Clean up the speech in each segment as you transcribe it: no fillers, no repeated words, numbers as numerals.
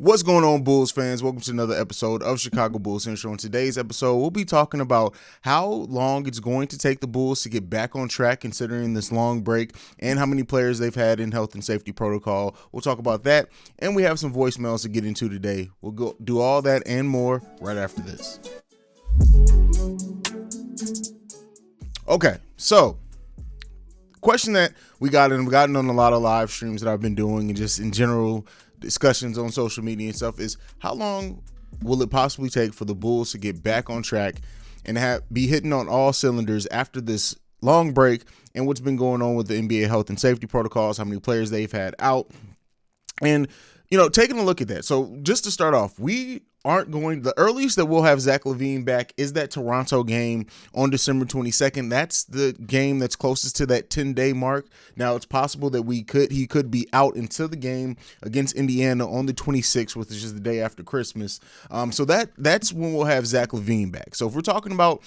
What's going on, Bulls fans? Welcome to another episode of Chicago Bulls Central. In today's episode, we'll be talking about how long it's going to take the Bulls to get back on track considering this long break and how many players they've had in health and safety protocol. We'll talk about that, and we have some voicemails to get into today. We'll go do all that and more right after this. Okay, so question that we've gotten on a lot of live streams that I've been doing and just in general discussions on social media and stuff is how long will it possibly take for the Bulls to get back on track and be hitting on all cylinders after this long break and what's been going on with the NBA health and safety protocols, how many players they've had out, and taking a look at that. So just to start off, the earliest that we'll have Zach LaVine back is that Toronto game on December 22nd. That's the game that's closest to that 10-day mark. Now it's possible that he could be out until the game against Indiana on the 26th, which is the day after Christmas. So that's when we'll have Zach LaVine back. So if we're talking about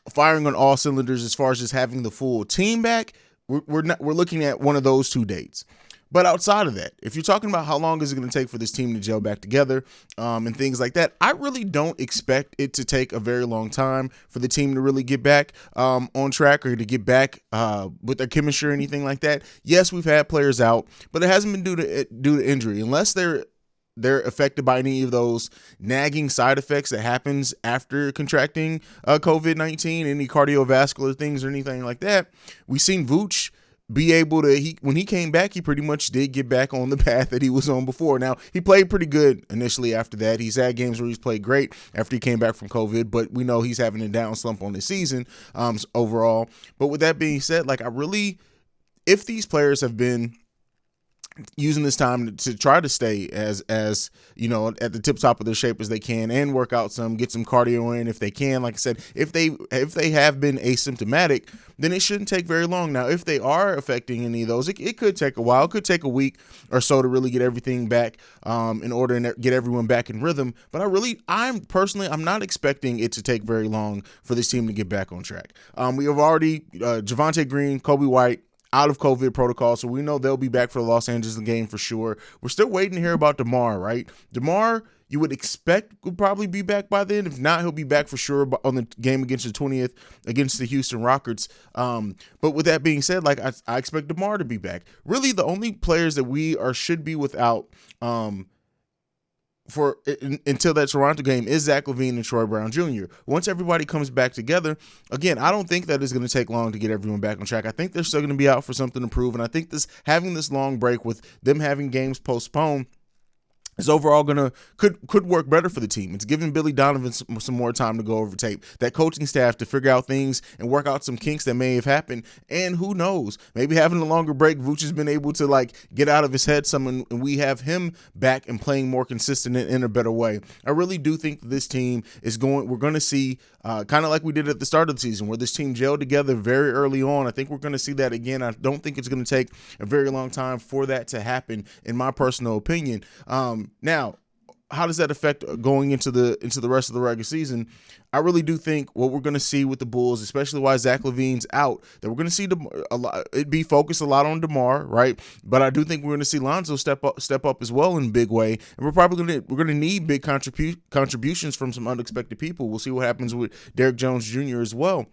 firing on all cylinders as far as just having the full team back, we're looking at one of those two dates. But outside of that, if you're talking about how long is it going to take for this team to gel back together and things like that, I really don't expect it to take a very long time for the team to really get back on track or to get back with their chemistry or anything like that. Yes, we've had players out, but it hasn't been due to injury. Unless they're affected by any of those nagging side effects that happens after contracting COVID-19, any cardiovascular things or anything like that. We've seen Vooch be able to, when he came back, he pretty much did get back on the path that he was on before. Now, he played pretty good initially after that. He's had games where he's played great after he came back from COVID, but we know he's having a down slump on this season overall. But with that being said, if these players have been using this time to try to stay as at the tip top of their shape as they can and work out get some cardio in if they can. Like I said, if they have been asymptomatic, then it shouldn't take very long. Now, if they are affecting any of those, it could take a while. It could take a week or so to really get everything back in order and get everyone back in rhythm. But I'm not expecting it to take very long for this team to get back on track. We have already Javonte Green, Kobe White, out of COVID protocol, so we know they'll be back for the Los Angeles game for sure. We're still waiting to hear about DeMar, right? DeMar, you would expect would probably be back by then. If not, he'll be back for sure on the game against the 20th against the Houston Rockets. But with that being said, I expect DeMar to be back. Really, the only players that should be without until that Toronto game is Zach LaVine and Troy Brown Jr. Once everybody comes back together, again, I don't think that it's going to take long to get everyone back on track. I think they're still going to be out for something to prove, and I think having this long break with them having games postponed is overall could work better for the team. It's giving Billy Donovan some more time to go over tape, that coaching staff to figure out things and work out some kinks that may have happened. And who knows, maybe having a longer break, Vooch has been able to get out of his head some, and we have him back and playing more consistent and in a better way. I really do think that this team we're going to see kind of like we did at the start of the season, where this team gelled together very early on. I think we're going to see that again. I don't think it's going to take a very long time for that to happen, in my personal opinion. Now, how does that affect going into the rest of the regular season? I really do think what we're going to see with the Bulls, especially while Zach LaVine's out, that we're going to see it be focused a lot on DeMar, right? But I do think we're going to see Lonzo step up as well in a big way, and we're going to need big contributions from some unexpected people. We'll see what happens with Derrick Jones Jr. as well.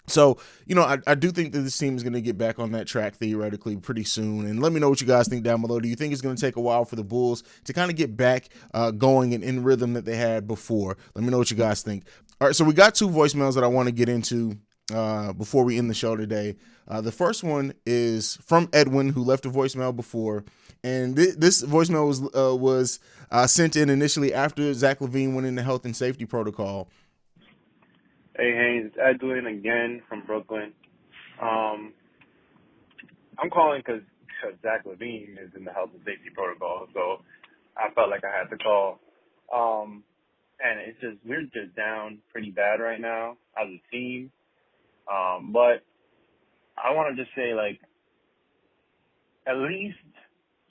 So, I do think that this team is going to get back on that track theoretically pretty soon. And let me know what you guys think down below. Do you think it's going to take a while for the Bulls to kind of get back going and in rhythm that they had before? Let me know what you guys think. All right, so we got two voicemails that I want to get into before we end the show today. The first one is from Edwin, who left a voicemail before. And this voicemail was sent in initially after Zach LaVine went into health and safety protocol. Hey, Haynes, it's Edwin again from Brooklyn. I'm calling because Zach LaVine is in the health and safety protocol, so I felt like I had to call. And we're just down pretty bad right now as a team. But I want to just say, at least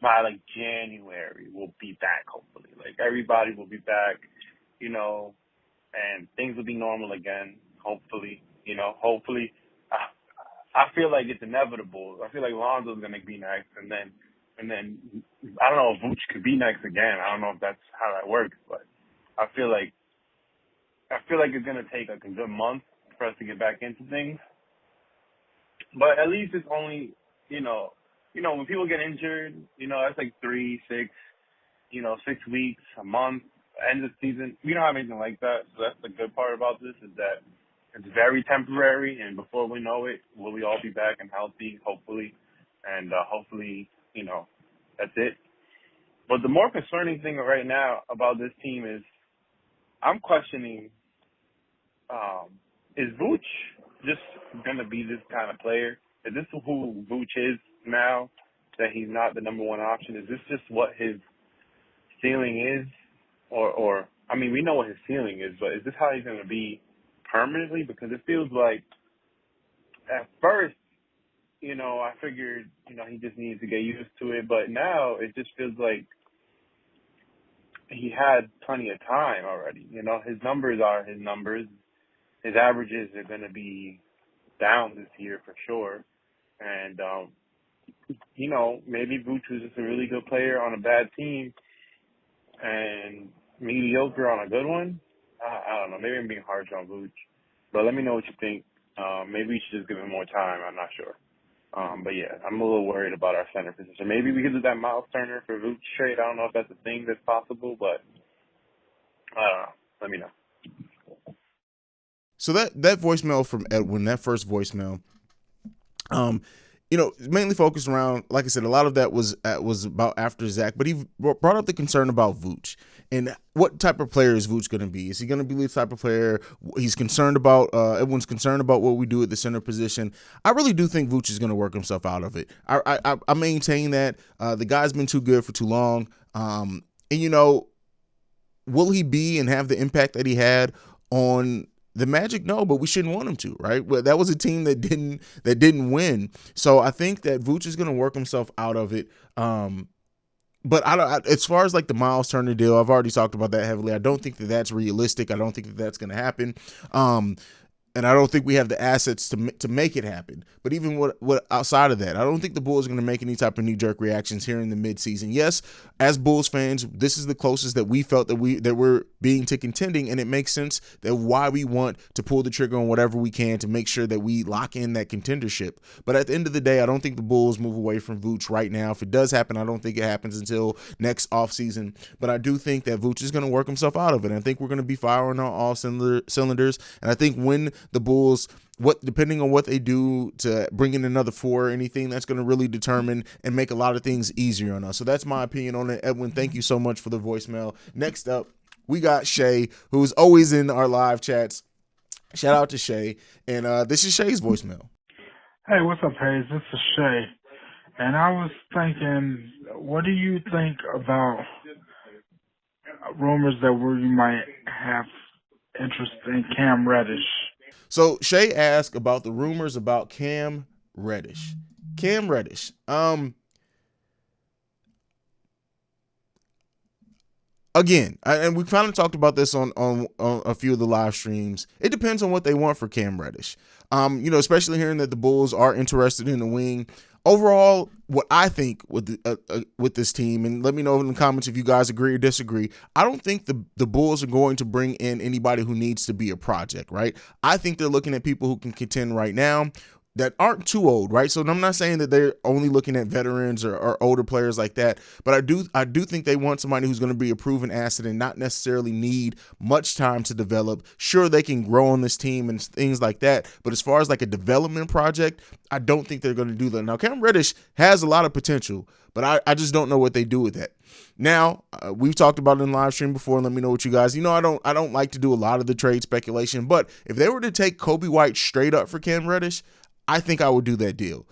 by January, we'll be back, hopefully. Everybody will be back, and things will be normal again, hopefully. Hopefully. I feel like it's inevitable. I feel like Lonzo's going to be next, and then and then I don't know if Vooch could be next again. I don't know if that's how that works, but I feel like it's gonna take like a good month for us to get back into things. But at least it's only, when people get injured, that's like 3, 6, 6 weeks, a month, end of the season. We don't have anything like that. So that's the good part about this, is that it's very temporary, and before we know it, we'll all be back and healthy, hopefully. And hopefully, that's it. But the more concerning thing right now about this team is I'm questioning, is Vooch just going to be this kind of player? Is this who Vooch is now, that he's not the number one option? Is this just what his ceiling is? Or I mean, we know what his ceiling is, but is this how he's going to be permanently? Because it feels like at first, I figured, he just needs to get used to it. But now it just feels like he had plenty of time already. His numbers are his numbers. His averages are going to be down this year for sure. And, maybe Vooch was just a really good player on a bad team and mediocre on a good one. I don't know. Maybe I'm being harsh on Vooch. But let me know what you think. Maybe we should just give him more time. I'm not sure. But yeah, I'm a little worried about our center position. Maybe we could do that Miles Turner for Vooch trade. I don't know if that's a thing that's possible, but I don't know. Let me know. So that voicemail from Edwin, that first voicemail, mainly focused around, like I said, a lot of that was about after Zach, but he brought up the concern about Vooch and what type of player is Vooch going to be? Is he going to be the type of player he's concerned about? Everyone's concerned about what we do at the center position. I really do think Vooch is going to work himself out of it. I maintain that the guy's been too good for too long. And will he be and have the impact that he had on the Magic? No, but we shouldn't want him to, right? Well, that was a team that didn't win. So I think that Vooch is going to work himself out of it. But as far as like the Miles Turner deal, I've already talked about that heavily. I don't think that that's realistic. I don't think that that's going to happen. And I don't think we have the assets to make it happen. But even what outside of that, I don't think the Bulls are going to make any type of knee-jerk reactions here in the midseason. Yes, as Bulls fans, this is the closest that we felt that we're being to contending, and it makes sense that why we want to pull the trigger on whatever we can to make sure that we lock in that contendership. But at the end of the day, I don't think the Bulls move away from Vooch right now. If it does happen, I don't think it happens until next offseason. But I do think that Vooch is going to work himself out of it. And I think we're going to be firing on all cylinders. And I think when the Bulls, depending on what they do to bring in another 4 or anything, that's going to really determine and make a lot of things easier on us. So that's my opinion on it. Edwin, thank you so much for the voicemail. Next up, we got Shay, who's always in our live chats. Shout out to Shay. And this is Shay's voicemail. Hey, what's up, Hayes? This is Shay. And I was thinking, what do you think about rumors that you might have interest in Cam Reddish? So Shay asked about the rumors about Cam Reddish. Cam Reddish. Again, and we kind of talked about this on a few of the live streams. It depends on what they want for Cam Reddish. Especially hearing that the Bulls are interested in the wing. Overall, what I think with this team, and let me know in the comments if you guys agree or disagree, I don't think the Bulls are going to bring in anybody who needs to be a project, right? I think they're looking at people who can contend right now that aren't too old, right? So I'm not saying that they're only looking at veterans or older players like that, but I do think they want somebody who's going to be a proven asset and not necessarily need much time to develop. Sure, they can grow on this team and things like that, but as far as like a development project, I don't think they're going to do that. Now, Cam Reddish has a lot of potential, but I just don't know what they do with that. Now, we've talked about it in live stream before, and let me know what you guys, I don't like to do a lot of the trade speculation, but if they were to take Kobe White straight up for Cam Reddish, I think I would do that deal.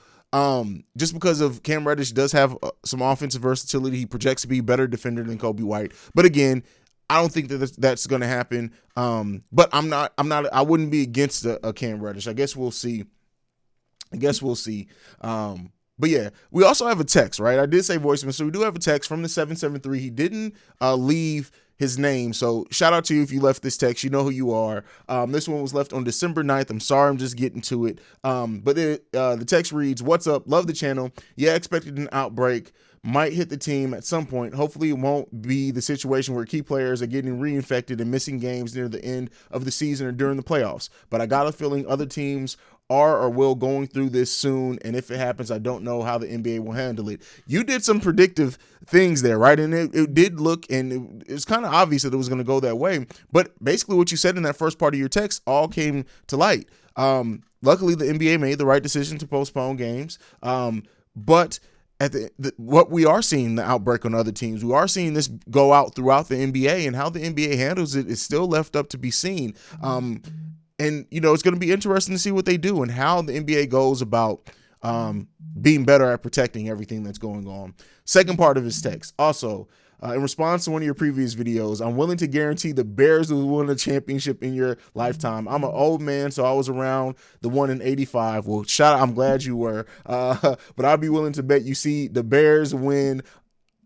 Just because of Cam Reddish does have some offensive versatility. He projects to be a better defender than Kobe White. But again, I don't think that that's going to happen. But I wouldn't be against a Cam Reddish. I guess we'll see. But yeah, we also have a text, right? I did say voicemail, so we do have a text from the 773. He didn't leave his name, so shout out to you if you left this text. You know who you are. This one was left on December 9th. I'm sorry, I'm just getting to it. But the text reads, "What's up? Love the channel. Yeah, expected an outbreak. might hit the team at some point. Hopefully it won't be the situation where key players are getting reinfected and missing games near the end of the season or during the playoffs. But I got a feeling other teams are or will going through this soon, and if it happens, I don't know how the NBA will handle it. You did some predictive things there, right? And it did look, and it was kind of obvious that it was going to go that way, but basically what you said in that first part of your text all came to light. Luckily, the NBA made the right decision to postpone games, but at what we are seeing, the outbreak on other teams, we are seeing this go out throughout the NBA, and how the NBA handles it is still left up to be seen. And, it's going to be interesting to see what they do and how the NBA goes about being better at protecting everything that's going on. Second part of his text. Also, in response to one of your previous videos, I'm willing to guarantee the Bears will win a championship in your lifetime. I'm an old man, so I was around the one in 85. Well, shout out, I'm glad you were. But I'll be willing to bet you see the Bears win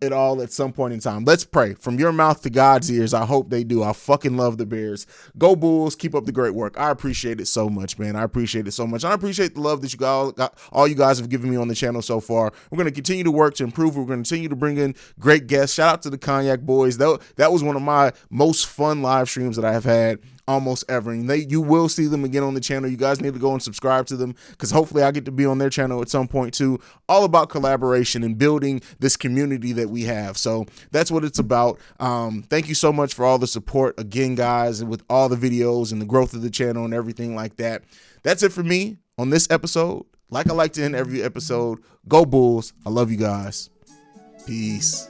it all at some point in time. Let's pray. From your mouth to God's ears, I hope they do. I fucking love the Bears. Go Bulls. Keep up the great work. I appreciate it so much, man. I appreciate it so much. And I appreciate the love that all you guys have given me on the channel so far. We're going to continue to work to improve. We're going to continue to bring in great guests. Shout out to the Cognac Boys. That was one of my most fun live streams that I have had almost ever, and you will see them again on the channel. You guys need to go and subscribe to them, because hopefully I get to be on their channel at some point too. All about collaboration and building this community that we have. So that's what it's about. Thank you so much for all the support again, guys, and with all the videos and the growth of the channel and everything like that. That's it for me on this episode. Like I like to end every episode, go Bulls. I love you guys. Peace.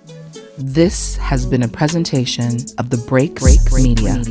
This has been a presentation of the Break Media.